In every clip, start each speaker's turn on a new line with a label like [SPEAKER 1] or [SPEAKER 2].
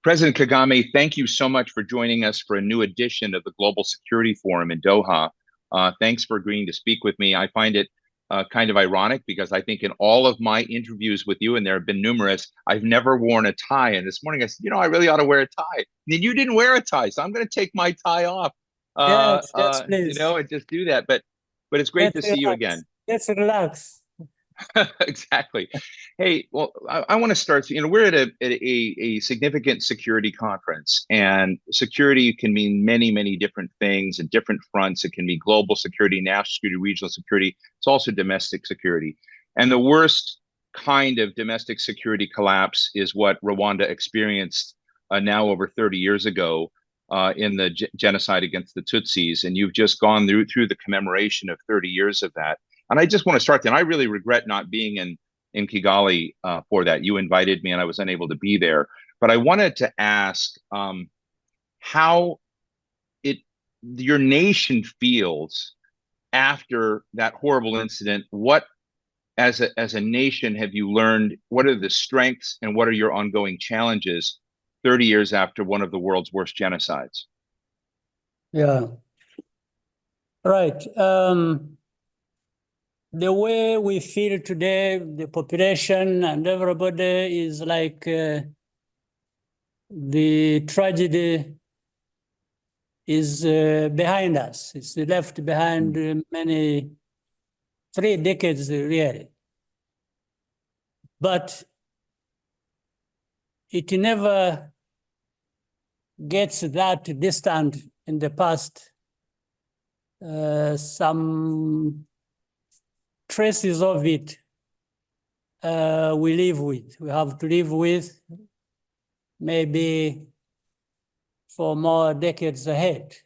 [SPEAKER 1] President Kagame, thank you so much for joining us for a new edition of the Global Security Forum in Doha. Thanks for agreeing to speak with me. I find it kind of ironic because I think in all of my interviews with you, and there have been numerous, I've never worn a tie. And this morning I said, I really ought to wear a tie. And you didn't wear a tie, so I'm going to take my tie off.
[SPEAKER 2] Yes, please.
[SPEAKER 1] And just do that. But it's great
[SPEAKER 2] Let's
[SPEAKER 1] to see you
[SPEAKER 2] relax.
[SPEAKER 1] again.
[SPEAKER 2] Let's relax.
[SPEAKER 1] Exactly. Hey, well, I want to start. We're at a significant security conference, and security can mean many, many different things and different fronts. It can be global security, national security, regional security. It's also domestic security. And the worst kind of domestic security collapse is what Rwanda experienced now over 30 years ago in the genocide against the Tutsis. And you've just gone through the commemoration of 30 years of that. And I just want to start there. And I really regret not being in Kigali for that. You invited me and I was unable to be there. But I wanted to ask how your nation feels after that horrible incident. What, as a nation, have you learned? What are the strengths and what are your ongoing challenges 30 years after one of the world's worst genocides?
[SPEAKER 2] Yeah. Right. The way we feel today, the population and everybody is like the tragedy is behind us. It's left behind many 3 decades, really. But it never gets that distant in the past. Some traces of it we live with. We have to live with maybe for more decades ahead.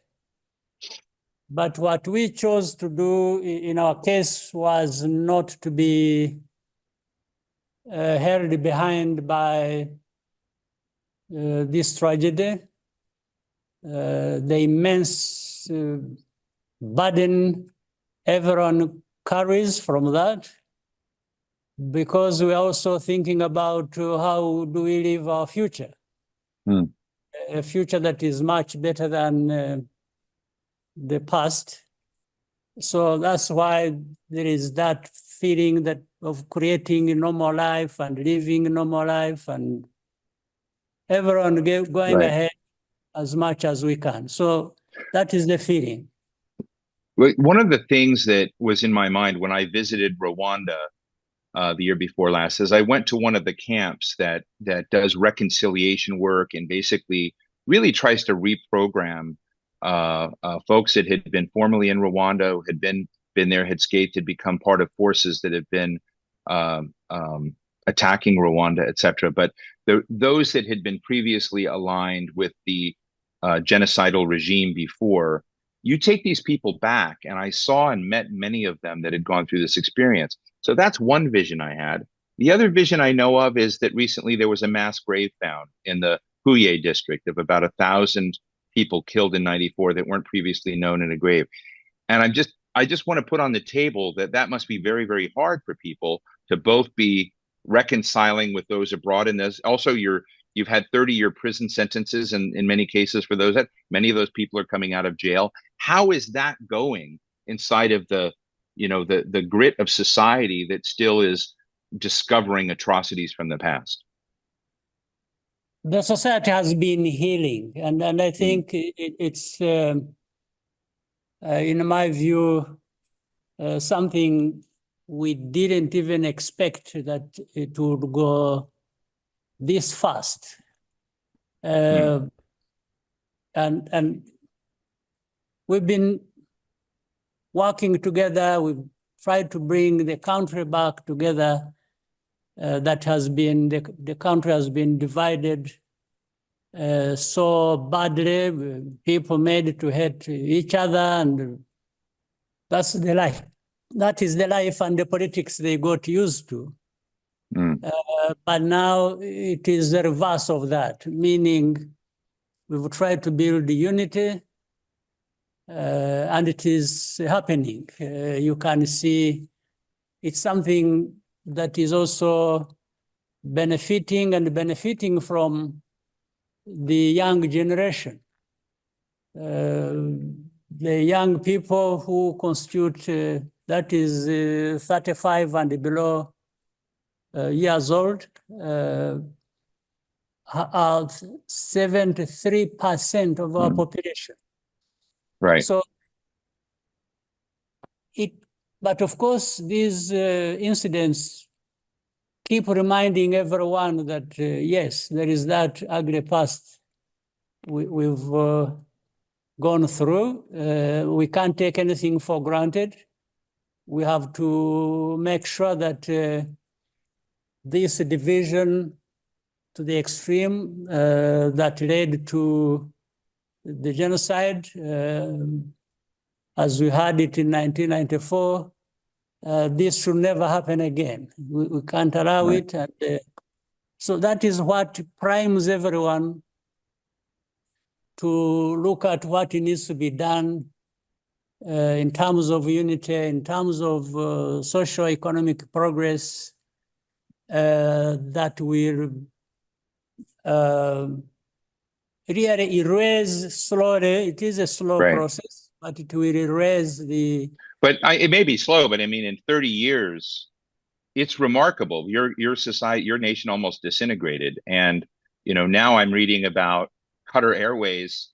[SPEAKER 2] But what we chose to do in our case was not to be held behind by this tragedy, the immense burden everyone carries from that, because we're also thinking about how do we live our future, a future that is much better than the past. So that's why there is that feeling that of creating a normal life and living a normal life and everyone going ahead as much as we can. So that is the feeling.
[SPEAKER 1] One of the things that was in my mind when I visited Rwanda the year before last is I went to one of the camps that does reconciliation work and basically really tries to reprogram folks that had been formerly in Rwanda, who had been there, had escaped, had become part of forces that have been attacking Rwanda, etc. But those that had been previously aligned with the genocidal regime before, you take these people back, and I saw and met many of them that had gone through this experience. So that's one vision I had. The other vision I know of is that recently there was a mass grave found in the Huye district of about 1,000 people killed in '94 that weren't previously known in a grave. And I just want to put on the table that must be very, very hard for people to both be reconciling with those abroad, and there's also you've had 30-year prison sentences in many cases for those. That many of those people are coming out of jail. How is that going inside of the grit of society that still is discovering atrocities from the past?
[SPEAKER 2] The society has been healing, and I think it's in my view something we didn't even expect, that it would go this fast. And we've been working together. We've tried to bring the country back together. That has been, the country has been divided so badly, people made to hate each other, and that's the life. That is the life and the politics they got used to. But now it is the reverse of that, meaning we've tried to build unity, and it is happening. You can see it's something that is also benefiting from the young generation, the young people who constitute, that is 35 and below years old, are 73% of our population.
[SPEAKER 1] Right.
[SPEAKER 2] So but of course, these incidents keep reminding everyone that, yes, there is that ugly past we've gone through. We can't take anything for granted. We have to make sure that this division to the extreme that led to the genocide, as we had it in 1994, this should never happen again. We can't allow it. And, so that is what primes everyone to look at what needs to be done in terms of unity, in terms of socio-economic progress that will really erase slowly. It is a slow
[SPEAKER 1] Right.
[SPEAKER 2] process, but it will erase the.
[SPEAKER 1] But it may be slow, but I mean, in 30 years, it's remarkable. Your society, your nation almost disintegrated. And, now I'm reading about Qatar Airways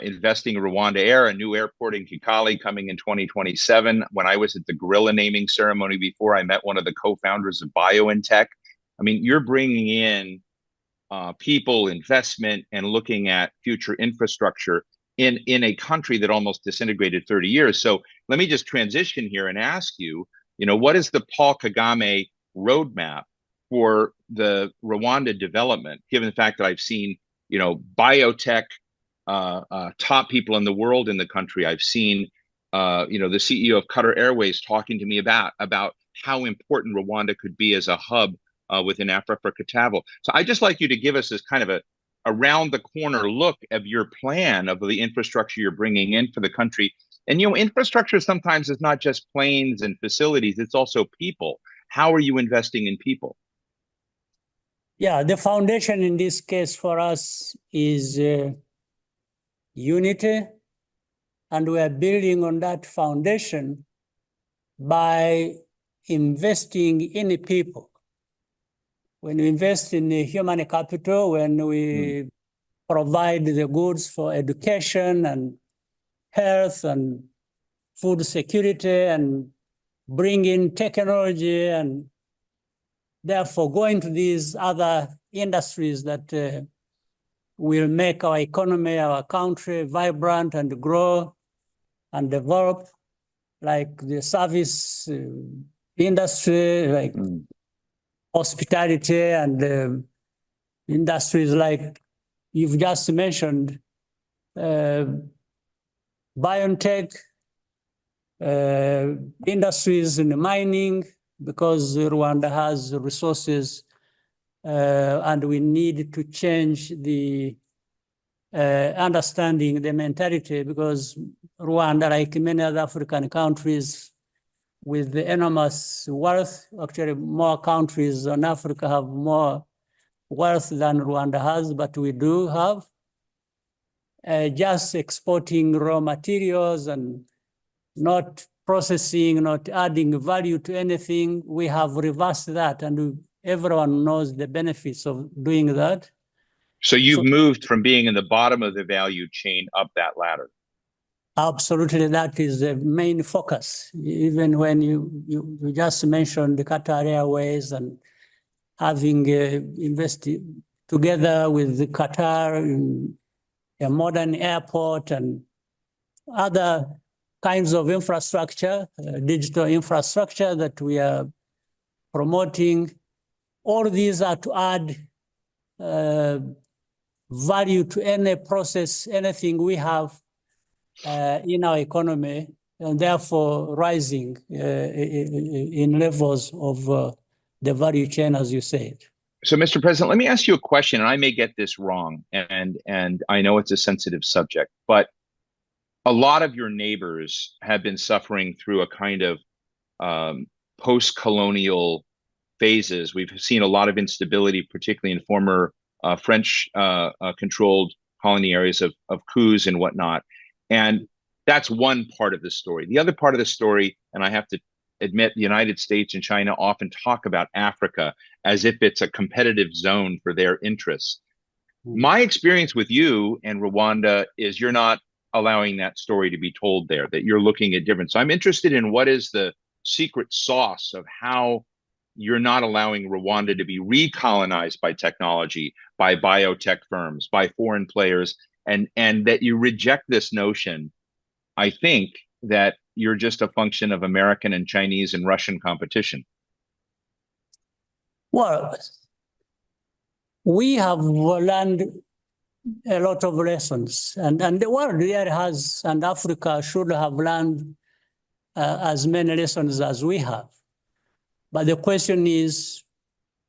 [SPEAKER 1] investing in Rwanda Air, a new airport in Kigali coming in 2027. When I was at the gorilla naming ceremony before, I met one of the co-founders of BioNTech. I mean, you're bringing in people, investment, and looking at future infrastructure in a country that almost disintegrated 30 years. So let me just transition here and ask you, what is the Paul Kagame roadmap for the Rwanda development, given the fact that I've seen, biotech, top people in the world in the country. I've seen, the CEO of Qatar Airways talking to me about how important Rwanda could be as a hub within Africa travel. So I'd just like you to give us this kind of a around the corner look of your plan of the infrastructure you're bringing in for the country. And, infrastructure sometimes is not just planes and facilities, it's also people. How are you investing in people?
[SPEAKER 2] Yeah, the foundation in this case for us is unity, and we are building on that foundation by investing in the people. When we invest in the human capital, when we provide the goods for education and health and food security and bring in technology, and therefore go into these other industries that will make our economy, our country vibrant and grow and develop, like the service industry, like hospitality, and industries like you've just mentioned, biotech, industries in mining, because Rwanda has resources and we need to change the understanding, the mentality, because Rwanda, like many other African countries with the enormous wealth, actually more countries in Africa have more wealth than Rwanda has, but we do have. Just exporting raw materials and not processing, not adding value to anything, we have reversed that, and everyone knows the benefits of doing that.
[SPEAKER 1] So you've moved from being in the bottom of the value chain up that ladder.
[SPEAKER 2] Absolutely, that is the main focus. Even when you just mentioned the Qatar Airways and having invested together with the Qatar in a modern airport and other kinds of infrastructure, digital infrastructure that we are promoting. All these are to add value to any process, anything we have in our economy, and therefore rising in levels of the value chain, as you said.
[SPEAKER 1] So, Mr. President, let me ask you a question, and I may get this wrong, and I know it's a sensitive subject, but a lot of your neighbors have been suffering through a kind of post-colonial phases. We've seen a lot of instability, particularly in former French controlled colony areas of coups and whatnot. And that's one part of the story. The other part of the story, and I have to admit, the United States and China often talk about Africa as if it's a competitive zone for their interests. My experience with you and Rwanda is you're not allowing that story to be told there, that you're looking at different. So I'm interested in what is the secret sauce of how you're not allowing Rwanda to be recolonized by technology, by biotech firms, by foreign players, and that you reject this notion. I think that you're just a function of American and Chinese and Russian competition.
[SPEAKER 2] Well, we have learned a lot of lessons, and the world really has, and Africa should have learned as many lessons as we have. But the question is,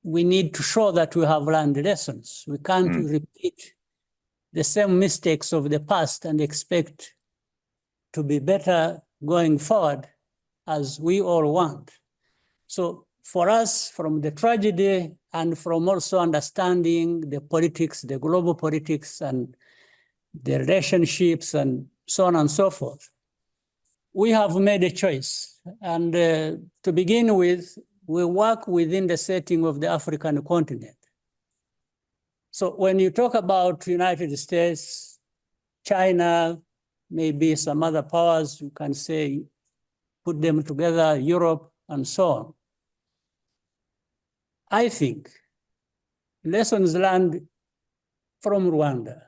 [SPEAKER 2] we need to show that we have learned lessons. We can't repeat the same mistakes of the past and expect to be better going forward as we all want. So for us, from the tragedy and from also understanding the politics, the global politics and the relationships and so on and so forth, we have made a choice. And to begin with, we work within the setting of the African continent. So when you talk about United States, China, maybe some other powers, you can say, put them together, Europe, and so on. I think lessons learned from Rwanda,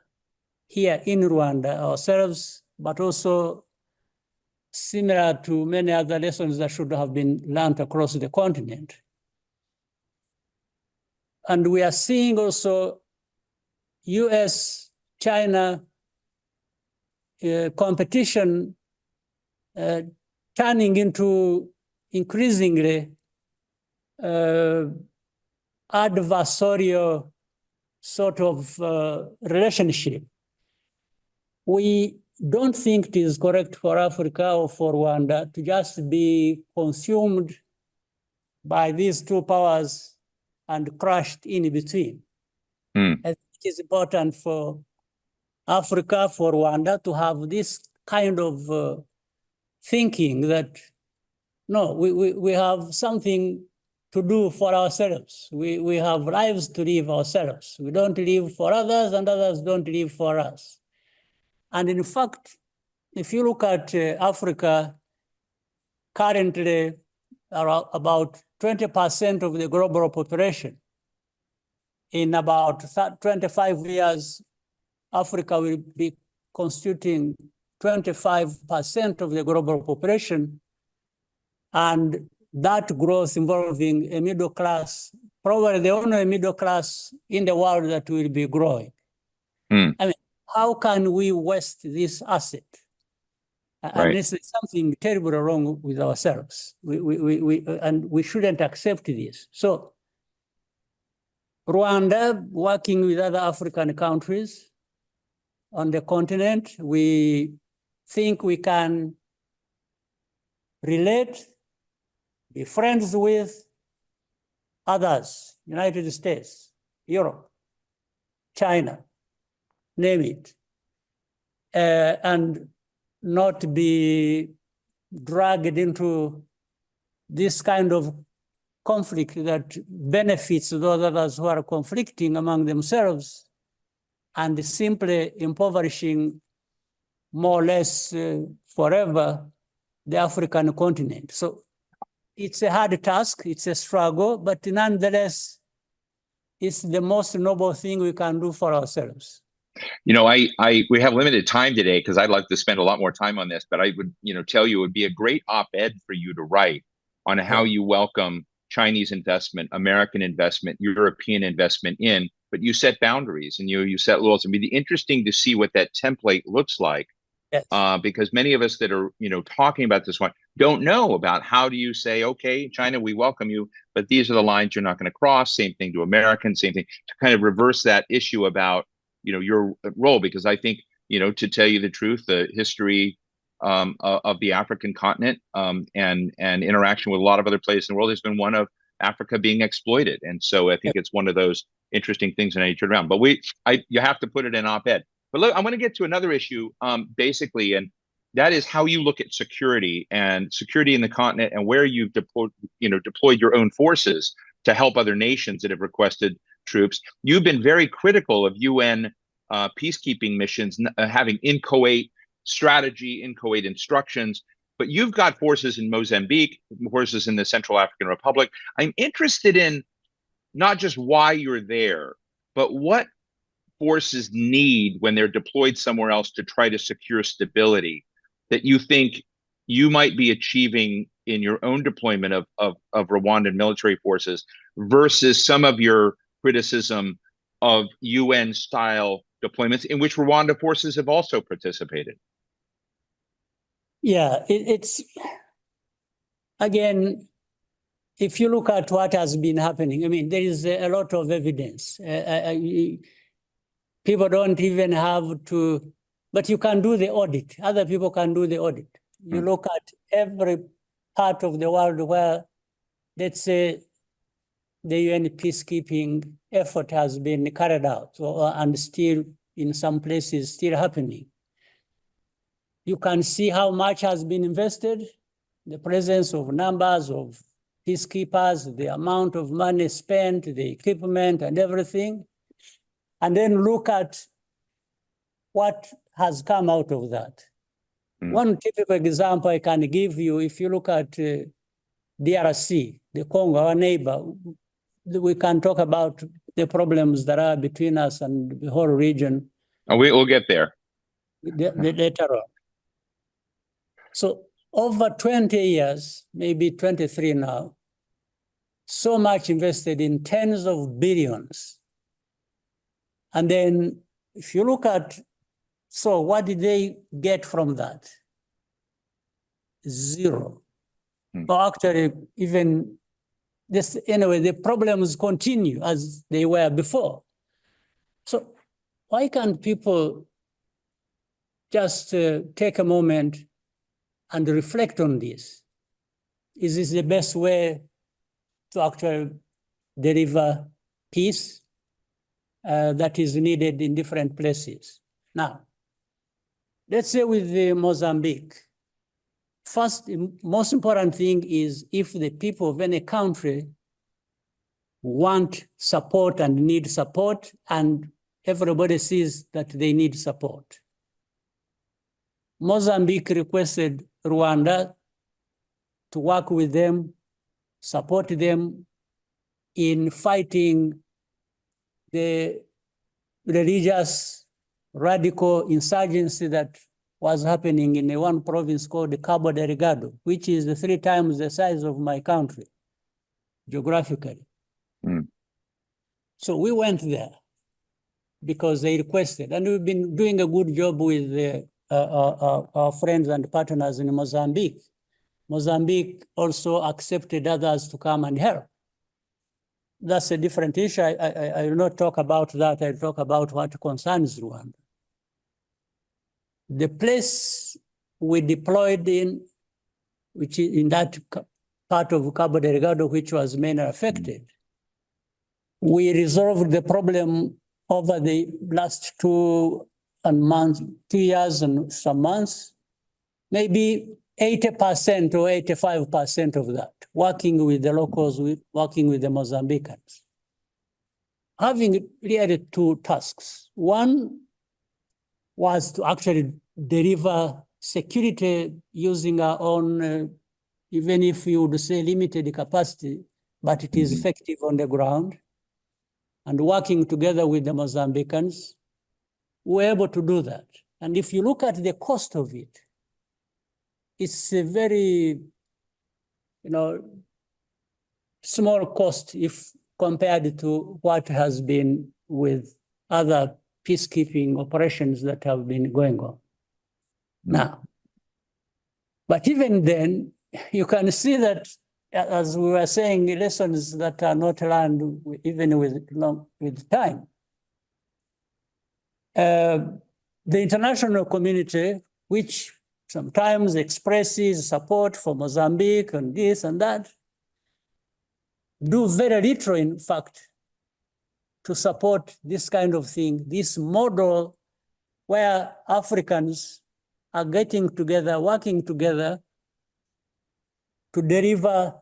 [SPEAKER 2] here in Rwanda ourselves, but also similar to many other lessons that should have been learned across the continent. And we are seeing also US, China competition turning into increasingly adversarial sort of relationship. We don't think it is correct for Africa or for Rwanda to just be consumed by these two powers and crushed in between. I think it is important for Africa, for Rwanda, to have this kind of thinking that, no, we have something to do for ourselves. We have lives to live ourselves. We don't live for others, and others don't live for us. And in fact, if you look at Africa, currently about 20% of the global population. In about 25 years, Africa will be constituting 25% of the global population. And that growth involving a middle class, probably the only middle class in the world that will be growing. I mean, how can we waste this asset? And this is something terribly wrong with ourselves. And we shouldn't accept this. So Rwanda, working with other African countries on the continent, we think we can relate, be friends with others, United States, Europe, China, name it, and not be dragged into this kind of conflict that benefits those others who are conflicting among themselves and simply impoverishing more or less forever the African continent. So it's a hard task, it's a struggle, but nonetheless, it's the most noble thing we can do for ourselves.
[SPEAKER 1] You know, we have limited time today because I'd like to spend a lot more time on this, but I would, tell you it would be a great op-ed for you to write on how you welcome Chinese investment, American investment, European investment in, but you set boundaries and you set rules. It'd be interesting to see what that template looks like.
[SPEAKER 2] Yes.
[SPEAKER 1] Because many of us that are, talking about this one don't know about how do you say, okay, China, we welcome you, but these are the lines you're not going to cross. Same thing to Americans, same thing to kind of reverse that issue about, your role. Because I think, to tell you the truth, the history of the African continent and interaction with a lot of other places in the world has been one of Africa being exploited. And so I think it's one of those interesting things in any turn around. But you have to put it in op-ed. But look, I want to get to another issue, basically, and that is how you look at security in the continent and where you've deployed your own forces to help other nations that have requested troops. You've been very critical of UN peacekeeping missions having inchoate strategy, inchoate instructions. But you've got forces in Mozambique, forces in the Central African Republic. I'm interested in not just why you're there, but what forces need when they're deployed somewhere else to try to secure stability that you think you might be achieving in your own deployment of Rwandan military forces versus some of your criticism of UN style deployments in which Rwanda forces have also participated.
[SPEAKER 2] Yeah, it's again, if you look at what has been happening, I mean, there is a lot of evidence. People don't even have to, but you can do the audit. Other people can do the audit. You look at every part of the world where, let's say, the UN peacekeeping effort has been carried out, and still in some places still happening. You can see how much has been invested, the presence of numbers of peacekeepers, the amount of money spent, the equipment and everything, and then look at what has come out of that. One typical example I can give you, if you look at DRC, the Congo, our neighbor, we can talk about the problems that are between us and the whole region.
[SPEAKER 1] And we'll get there.
[SPEAKER 2] Later on. So over 20 years, maybe 23 now, so much invested in tens of billions. And then if you look at, so what did they get from that? Zero. Or actually, even this, anyway, the problems continue as they were before. So why can't people just take a moment and reflect on this? Is this the best way to actually deliver peace that is needed in different places? Now, let's say with Mozambique, first, the most important thing is if the people of any country want support and need support, and everybody sees that they need support. Mozambique requested Rwanda to work with them, support them in fighting the religious radical insurgency that was happening in one province called Cabo Delgado, which is 3 times the size of my country, geographically. So we went there because they requested, and we've been doing a good job with our friends and partners in Mozambique. Mozambique also accepted others to come and help. That's a different issue. I will not talk about that. I'll talk about what concerns Rwanda. The place we deployed in, which is in that part of Cabo Delgado, which was mainly affected, we resolved the problem over the last 2 years and some months, maybe 80% or 85% of that, working with the locals, working with the Mozambicans. Having really 2 tasks. One was to actually deliver security using our own, even if you would say limited capacity, but it is effective on the ground. And working together with the Mozambicans, we're able to do that. And if you look at the cost of it, it's a very, small cost if compared to what has been with other peacekeeping operations that have been going on. Now, but even then, you can see that, as we were saying, lessons that are not learned even with time. The international community, which sometimes expresses support for Mozambique and this and that, do very little, in fact, to support this kind of thing, this model where Africans are getting together, working together to deliver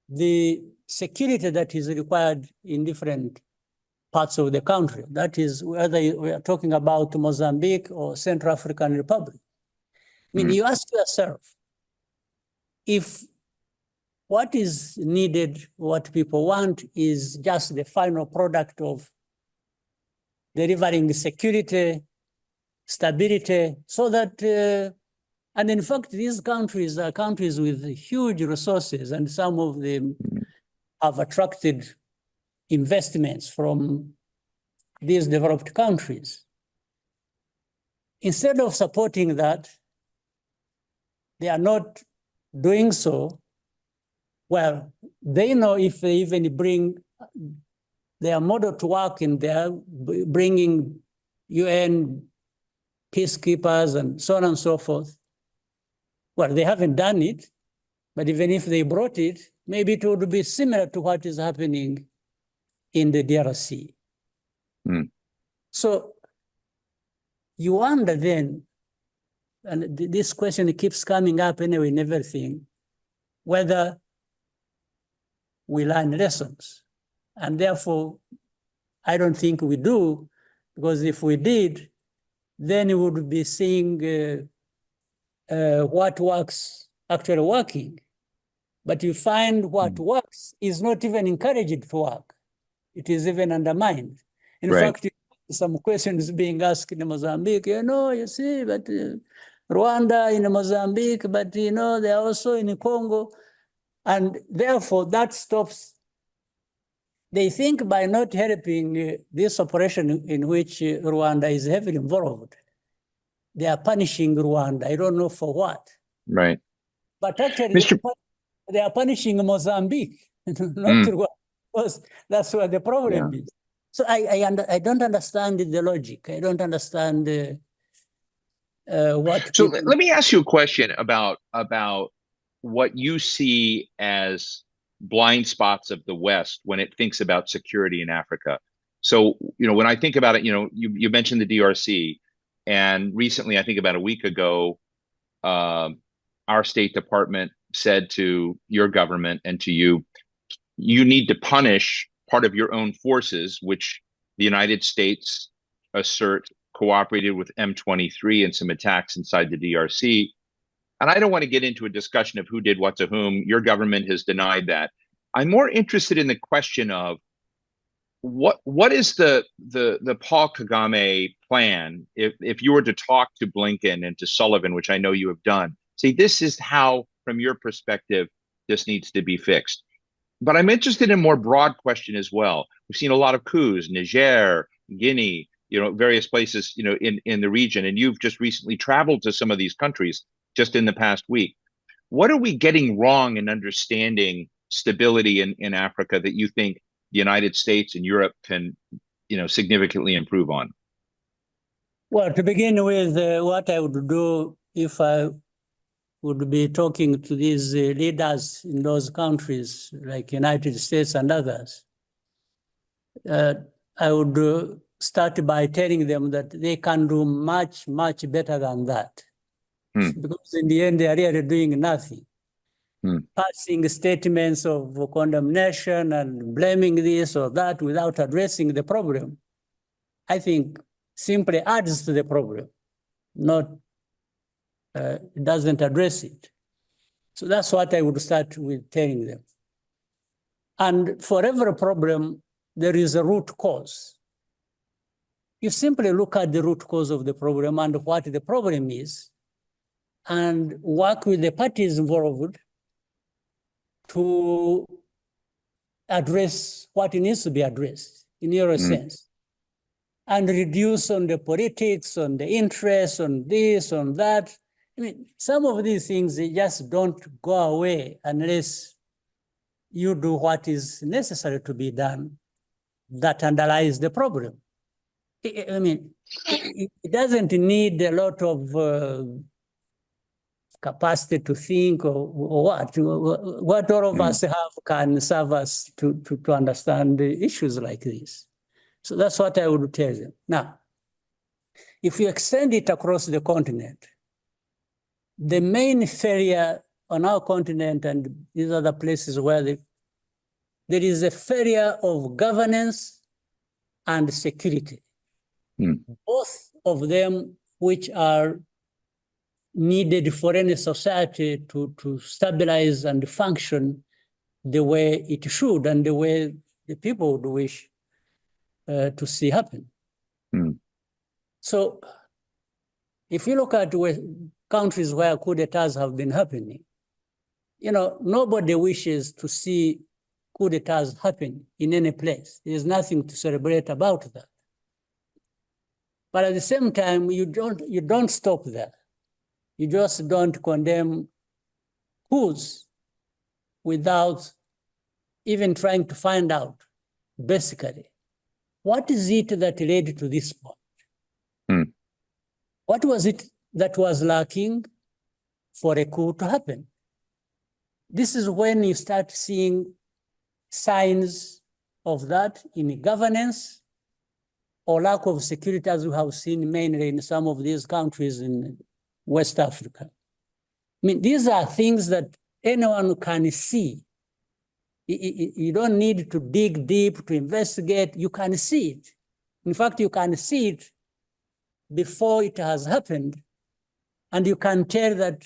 [SPEAKER 2] the security that is required in different parts of the country. That is, whether we are talking about Mozambique or Central African Republic. I mean, you ask yourself, if what is needed, what people want is just the final product of delivering security, stability, so that, and in fact, these countries are countries with huge resources, and some of them have attracted investments from these developed countries. Instead of supporting that, they are not doing so. Well, they know if they even bring their model to work and they're bringing UN peacekeepers and so on and so forth. Well, they haven't done it, but even if they brought it, maybe it would be similar to what is happening in the DRC. So you wonder then, and this question keeps coming up anyway in everything, whether we learn lessons. And therefore, I don't think we do, because if we did, then we would be seeing what works actually working. But you find what works is not even encouraged to work. It is even undermined. In fact, some questions being asked in Mozambique, you see, but Rwanda in Mozambique, but they're also in Congo. And therefore that stops. They think by not helping this operation in which Rwanda is heavily involved, they are punishing Rwanda. I don't know for what.
[SPEAKER 1] Right.
[SPEAKER 2] But actually, they are punishing Mozambique, not Rwanda, because that's what the problem is. So I don't understand the logic. I don't understand what.
[SPEAKER 1] So let me ask you a question about what you see as blind spots of the West when it thinks about security in Africa. So, when I think about it, you mentioned the DRC, and recently, I think about a week ago, our State Department said to your government and to you, you need to punish part of your own forces, which the United States assert cooperated with M23 in some attacks inside the DRC. And I don't want to get into a discussion of who did what to whom. Your government has denied that. I'm more interested in the question of what is the Paul Kagame plan if you were to talk to Blinken and to Sullivan, which I know you have done, say this is how, from your perspective, this needs to be fixed. But I'm interested in a more broad question as well. We've seen a lot of coups, Niger, Guinea, various places, in the region, and you've just recently traveled to some of these countries just in the past week. What are we getting wrong in understanding stability in Africa that you think the United States and Europe can, significantly improve on?
[SPEAKER 2] Well, to begin with, what I would do if I would be talking to these leaders in those countries, like United States and others, I would start by telling them that they can do much, much better than that. Because in the end, they are really doing nothing. Passing statements of condemnation and blaming this or that without addressing the problem, I think simply adds to the problem, it doesn't address it. So that's what I would start with telling them. And for every problem, there is a root cause. You simply look at the root cause of the problem and what the problem is, and work with the parties involved to address what needs to be addressed, in your sense, and reduce on the politics, on the interest, on this, on that. I mean, some of these things, they just don't go away unless you do what is necessary to be done that underlies the problem. I mean, it doesn't need a lot of capacity to think, or what? What all of us have can serve us to understand the issues like this. So that's what I would tell them. Now, if you extend it across the continent, the main failure on our continent and these other places where there is a failure of governance and security, both of them which are needed for any society to stabilize and function the way it should and the way the people would wish to see happen. So if you look at countries where coup d'etats have been happening, nobody wishes to see coup d'etats happen in any place. There's nothing to celebrate about that. But at the same time, you don't stop there. You just don't condemn coups without even trying to find out, basically, what is it that led to this point? What was it that was lacking for a coup to happen? This is when you start seeing signs of that in governance or lack of security, as we have seen mainly in some of these countries in West Africa. I mean, these are things that anyone can see. You don't need to dig deep to investigate. You can see it. In fact, you can see it before it has happened, and you can tell that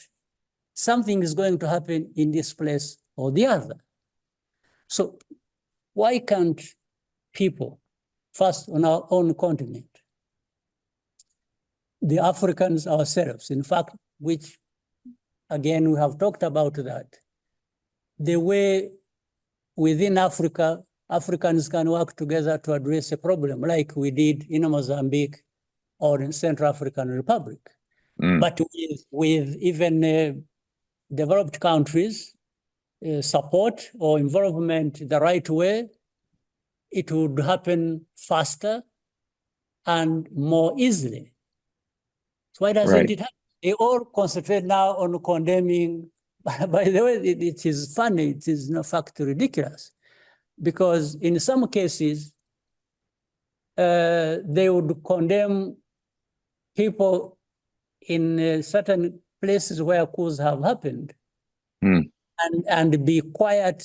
[SPEAKER 2] something is going to happen in this place or the other. So why can't people, first on our own continent, the Africans ourselves, in fact, which, again, we have talked about that, the way within Africa, Africans can work together to address a problem like we did in Mozambique or in Central African Republic. But with even developed countries, support or involvement the right way, it would happen faster and more easily. So why doesn't it happen? They all concentrate now on condemning. By the way, it is funny, it is in fact ridiculous, because in some cases, they would condemn people in certain places where coups have happened and be quiet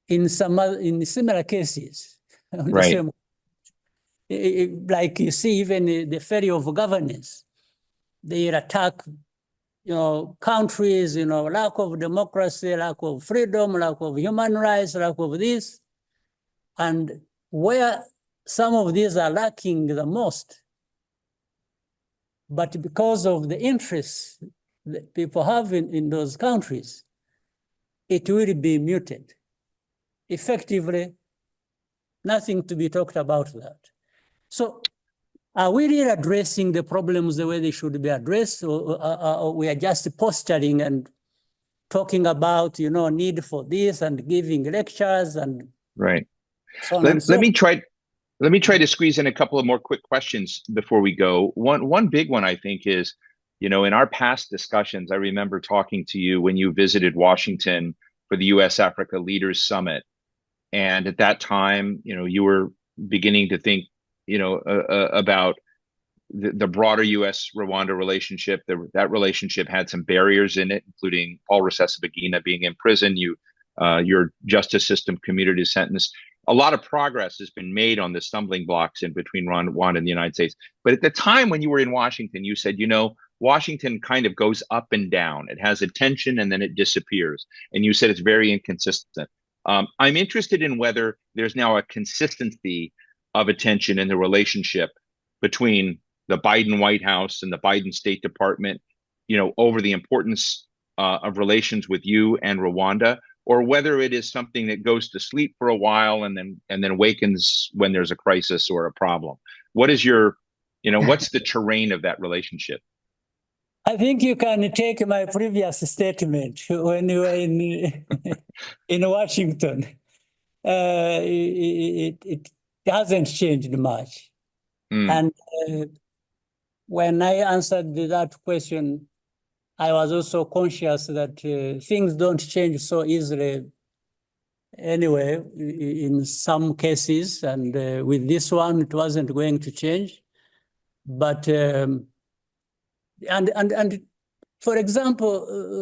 [SPEAKER 2] in similar cases. The same, like you see, even the failure of governance, they attack countries, lack of democracy, lack of freedom, lack of human rights, lack of this. And where some of these are lacking the most, but because of the interests that people have in those countries, it will be muted. Effectively, nothing to be talked about that. So are we really addressing the problems the way they should be addressed, or we are just posturing and talking about, need for this and giving lectures and so on and so forth?
[SPEAKER 1] Let me try to squeeze in a couple of more quick questions before we go. One big one, I think, is, in our past discussions, I remember talking to you when you visited Washington for the U.S.-Africa Leaders Summit. And at that time, you were beginning to think, about the broader U.S.-Rwanda relationship. That relationship had some barriers in it, including Paul Rusesabagina being in prison, your justice system commuted his sentence. A lot of progress has been made on the stumbling blocks in between Rwanda and the United States. But at the time when you were in Washington, you said, Washington kind of goes up and down. It has attention and then it disappears. And you said it's very inconsistent. I'm interested in whether there's now a consistency of attention in the relationship between the Biden White House and the Biden State Department, over the importance of relations with you and Rwanda, or whether it is something that goes to sleep for a while and then awakens when there's a crisis or a problem. What is what's the terrain of that relationship?
[SPEAKER 2] I think you can take my previous statement when you were in Washington. It hasn't changed much. And when I answered that question, I was also conscious that things don't change so easily anyway, in some cases, and with this one, it wasn't going to change. But, and for example,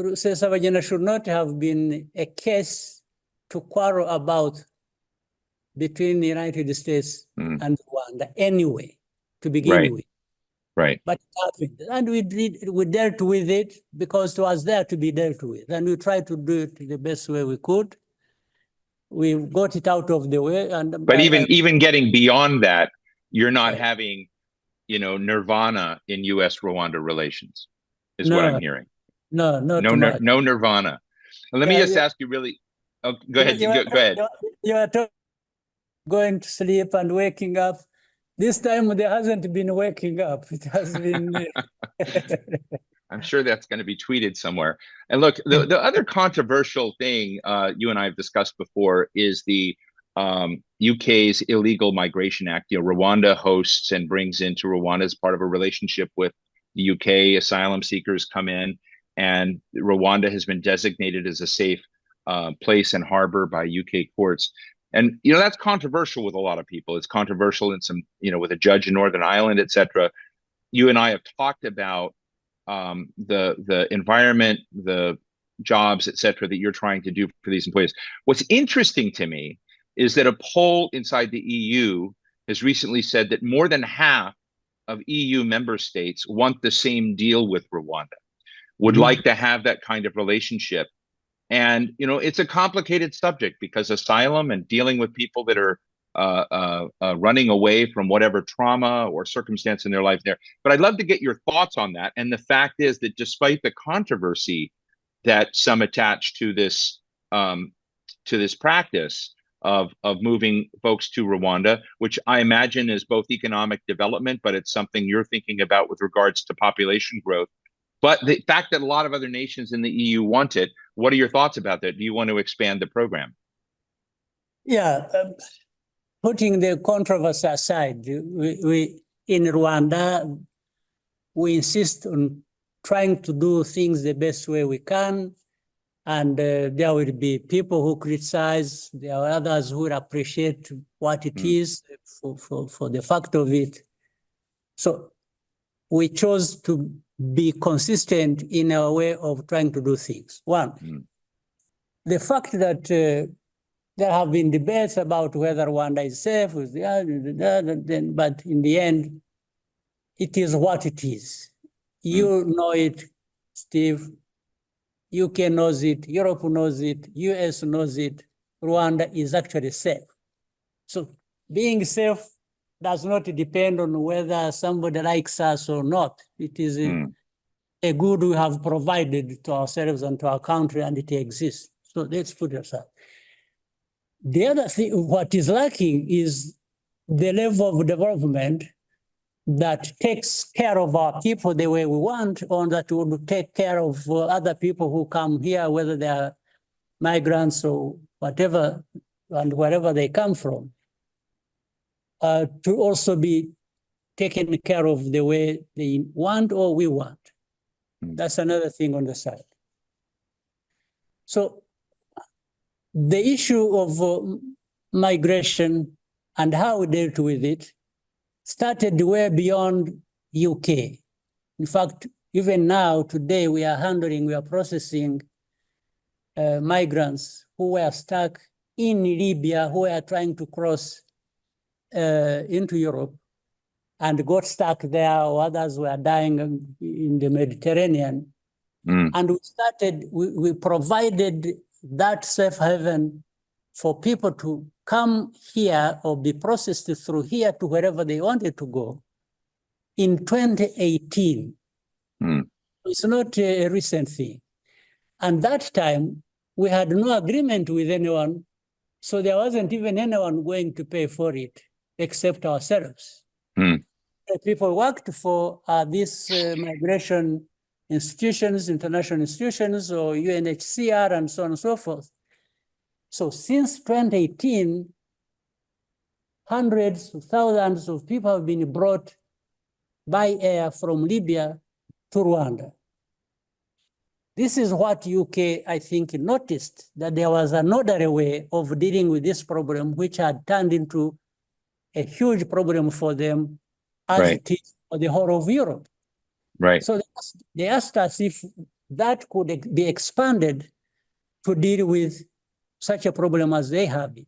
[SPEAKER 2] Rusesabagina should not have been a case to quarrel about between the United States and Rwanda anyway, to begin with.
[SPEAKER 1] Right.
[SPEAKER 2] But it happened. And we dealt with it because it was there to be dealt with. And we tried to do it the best way we could. We got it out of the way.
[SPEAKER 1] But even getting beyond that, you're not having, nirvana in U.S. Rwanda relations, is what I'm hearing.
[SPEAKER 2] No, not too much.
[SPEAKER 1] No nirvana. Let me just ask you really. Oh, go ahead. Go ahead.
[SPEAKER 2] You are going to sleep and waking up. This time there hasn't been waking up. It has been.
[SPEAKER 1] I'm sure that's going to be tweeted somewhere. And look, the other controversial thing you and I have discussed before is the UK's Illegal Migration Act. Rwanda hosts and brings into Rwanda as part of a relationship with the UK. Asylum seekers come in, and Rwanda has been designated as a safe place and harbor by UK courts. And that's controversial with a lot of people. It's controversial in some, with a judge in Northern Ireland, et cetera. You and I have talked about the environment, the jobs, et cetera, that you're trying to do for these employees. What's interesting to me is that a poll inside the EU has recently said that more than half of EU member states want the same deal with Rwanda, would like to have that kind of relationship. And, it's a complicated subject because asylum and dealing with people that are running away from whatever trauma or circumstance in their life there. But I'd love to get your thoughts on that. And the fact is that despite the controversy that some attach to this practice of moving folks to Rwanda, which I imagine is both economic development, but it's something you're thinking about with regards to population growth. But the fact that a lot of other nations in the EU want it, what are your thoughts about that? Do you want to expand the program?
[SPEAKER 2] Yeah. Putting the controversy aside, we in Rwanda, we insist on trying to do things the best way we can. And there will be people who criticize, there are others who will appreciate what it is for the fact of it. So we chose to be consistent in our way of trying to do things. One, the fact that there have been debates about whether Rwanda is safe, but in the end, it is what it is. You know it, Steve. UK knows it, Europe knows it, US knows it. Rwanda is actually safe. So being safe does not depend on whether somebody likes us or not. It is a good we have provided to ourselves and to our country, and it exists. So let's put it aside. The other thing, what is lacking is the level of development that takes care of our people the way we want, or that would take care of other people who come here, whether they are migrants or whatever, and wherever they come from, to also be taken care of the way they want or we want. That's another thing on the side. So the issue of migration and how we dealt with it started way beyond UK. In fact, even now, today, we are processing migrants who were stuck in Libya, who were trying to cross into Europe and got stuck there, or others were dying in the Mediterranean. And we provided that safe haven for people to come here or be processed through here to wherever they wanted to go in 2018. It's not a recent thing. And that time, we had no agreement with anyone, so there wasn't even anyone going to pay for it except ourselves. The people worked for these migration institutions, international institutions, or UNHCR, and so on and so forth. So since 2018, hundreds of thousands of people have been brought by air from Libya to Rwanda. This is what UK, I think, noticed, that there was another way of dealing with this problem, which had turned into a huge problem for them, as
[SPEAKER 1] Right.
[SPEAKER 2] it is for the whole of Europe.
[SPEAKER 1] Right.
[SPEAKER 2] So they asked us if that could be expanded to deal with such a problem as they have it.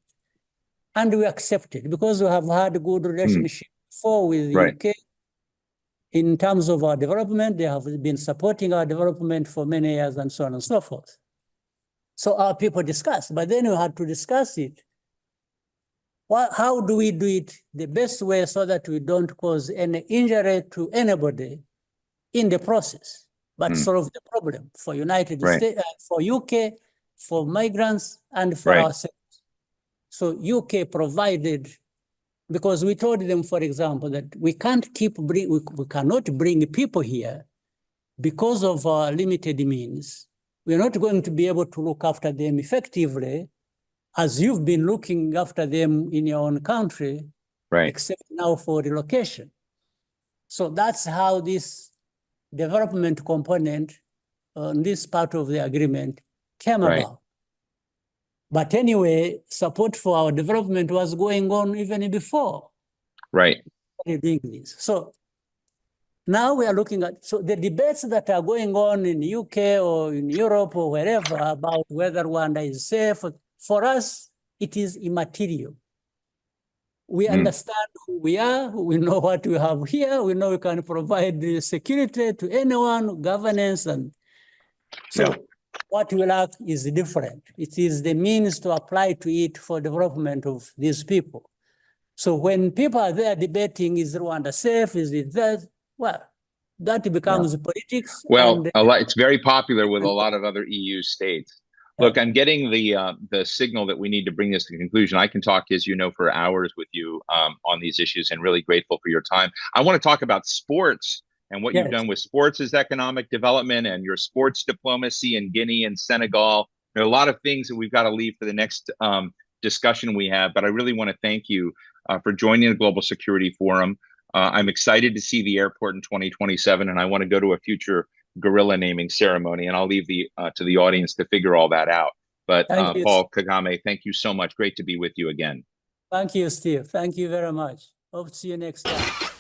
[SPEAKER 2] And we accepted, because we have had a good relationship before with the
[SPEAKER 1] Right.
[SPEAKER 2] UK. In terms of our development, they have been supporting our development for many years, and so on and so forth. So our people discussed, but then we had to discuss it. How do we do it the best way so that we don't cause any injury to anybody in the process, but solve the problem for United
[SPEAKER 1] Right.
[SPEAKER 2] States, for UK, for migrants, and for
[SPEAKER 1] Right.
[SPEAKER 2] ourselves. So UK provided, because we told them, for example, that we cannot bring people here because of our limited means. We're not going to be able to look after them effectively as you've been looking after them in your own country,
[SPEAKER 1] Right.
[SPEAKER 2] except now for relocation. So that's how this development component on this part of the agreement came
[SPEAKER 1] Right.
[SPEAKER 2] about. But anyway, support for our development was going on even before
[SPEAKER 1] Right.
[SPEAKER 2] doing this. So now we are looking at, so the debates that are going on in the UK or in Europe or wherever about whether Rwanda is safe, for us, it is immaterial. We understand who we are, we know what we have here, we know we can provide the security to anyone, governance, and so what we lack is different. It is the means to apply to it for development of these people. So when people are there debating, is Rwanda safe, is it that, well, that becomes politics.
[SPEAKER 1] Well,
[SPEAKER 2] And
[SPEAKER 1] it's very popular with a lot of other EU states. Look, I'm getting the signal that we need to bring this to conclusion. I can talk, as you know, for hours with you on these issues, and really grateful for your time. I want to talk about sports and what you've done with sports as economic development and your sports diplomacy in Guinea and Senegal. There are a lot of things that we've got to leave for the next discussion we have, but I really want to thank you for joining the Global Security Forum. I'm excited to see the airport in 2027, and I want to go to a future gorilla naming ceremony, and I'll leave to the audience to figure all that out. But Paul Kagame, thank you so much. Great to be with you again.
[SPEAKER 2] Thank you, Steve. Thank you very much. Hope to see you next time.